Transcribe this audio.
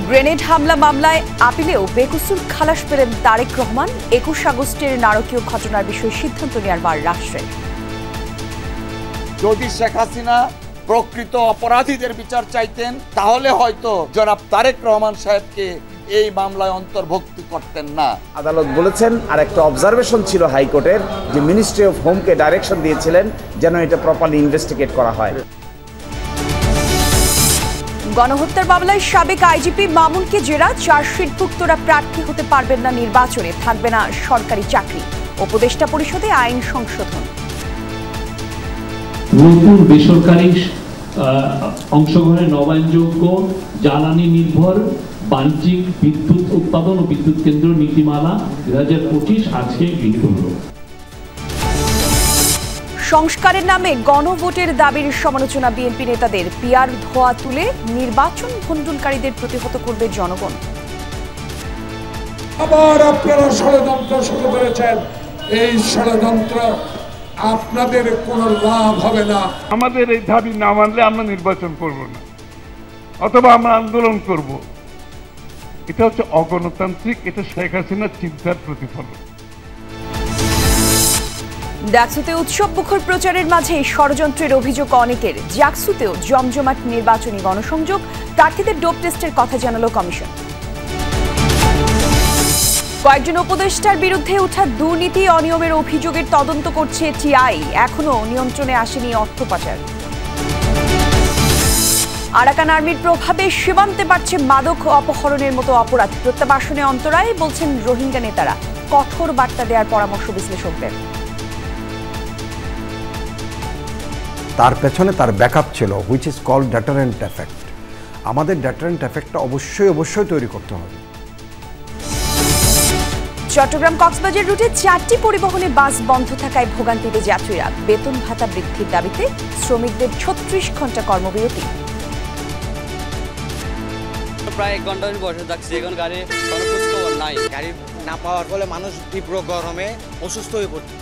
Grenade হামলা মামলায় আপিলেও বেকসুর খালাস পেলেন তারেক রহমান। ২১ আগস্টের নারকীয় ঘটনার বিষয়ে সিদ্ধান্ত নেওয়ার বার রাষ্ট্রের। যদি শেখ হাসিনা প্রকৃত অপরাধীদের বিচার চাইতেন তাহলে হয়তো জনাব তারেক রহমান সাহেবকে এই মামলায় অন্তর্ভুক্তি করতেন না। আদালত বলেছেন, আর একটা অবজারভেশন ছিল হাইকোর্টের, যে মিনিস্ট্রি অফ হোমকে ডাইরেকশন দিয়েছিলেন যেন এটা প্রপারলি ইনভেস্টিগেট করা হয়। গণহত্যার মামলায় সাবেক আইজিপি মামুনকে জেরা, চার্জশিটভুক্তরা প্রার্থী হতে পারবেন না নির্বাচনে, থাকবে না সরকারি চাকরি। উপদেষ্টা পরিষদে আইন সংশোধন। নতুন বেসরকারি অংশগ্রহণে নবায়নযোগ্য জ্বালানি নির্ভর বাণিজ্যিক বিদ্যুৎ উৎপাদন ও বিদ্যুৎ কেন্দ্র নীতিমালা ২০২৫ আজকে গৃহীত হল। সংস্কারের নামে গণভোটের দাবির সমালোচনা বিএনপি নেতাদের। পিয়ার ধোয়া তুলে নির্বাচন ভণ্ডুলকারীদের প্রতিহত করবে জনগণ। আবার আপনারা ষড়যন্ত্র শুরু করেছেন, এই ষড়যন্ত্র আপনাদের কোনো লাভ হবে না। আমাদের এই দাবি না মানলে আমরা নির্বাচন করব না, অথবা আমরা আন্দোলন করব। এটা হচ্ছে অগণতান্ত্রিক, এটা শেখ হাসিনার চিন্তার প্রতিফলন। ডাকসুতে উৎসব মুখর প্রচারের মাঝে ষড়যন্ত্রের অভিযোগ অনেকের। জাকসুতেও জমজমাট নির্বাচনী গণসংযোগ, প্রার্থীদের ডোপ টেস্টের কথা জানালো কমিশন। কয়েকজন উপদেষ্টার বিরুদ্ধে ওঠা দুর্নীতি অনিয়মের অভিযোগের তদন্ত করছে টিআই। এখনো নিয়ন্ত্রণে আসেনি অর্থ পাচার। আরাকান আর্মির প্রভাবে সীমান্তে বাড়ছে মাদক অপহরণের মতো অপরাধ। প্রত্যাবাসনে অন্তরায়, বলছেন রোহিঙ্গা নেতারা। কঠোর বার্তা দেওয়ার পরামর্শ বিশ্লেষকদের। তার পেছনে তার ব্যাকআপ ছিল, which is called deterrent effect. আমাদের ডেটারেন্ট এফেক্টটা অবশ্যই তৈরি করতে হবে। চট্টগ্রাম কক্সবাজার রুটে 4টি পরিবহনে বাস বন্ধ থাকায় ভোগান্তিতে যাত্রীরা। বেতন ভাতা বৃদ্ধির দাবিতে শ্রমিকদের ৩৬ ঘন্টা কর্মবিরতি। প্রায় 1 ঘন্টা বসে থাকছি, এখন গাড়ি কোনো খোঁজ খবর নাই। গাড়ি না পাওয়ার ফলে মানুষ তীব্র গরমে অসুস্থ হয়ে পড়ছে।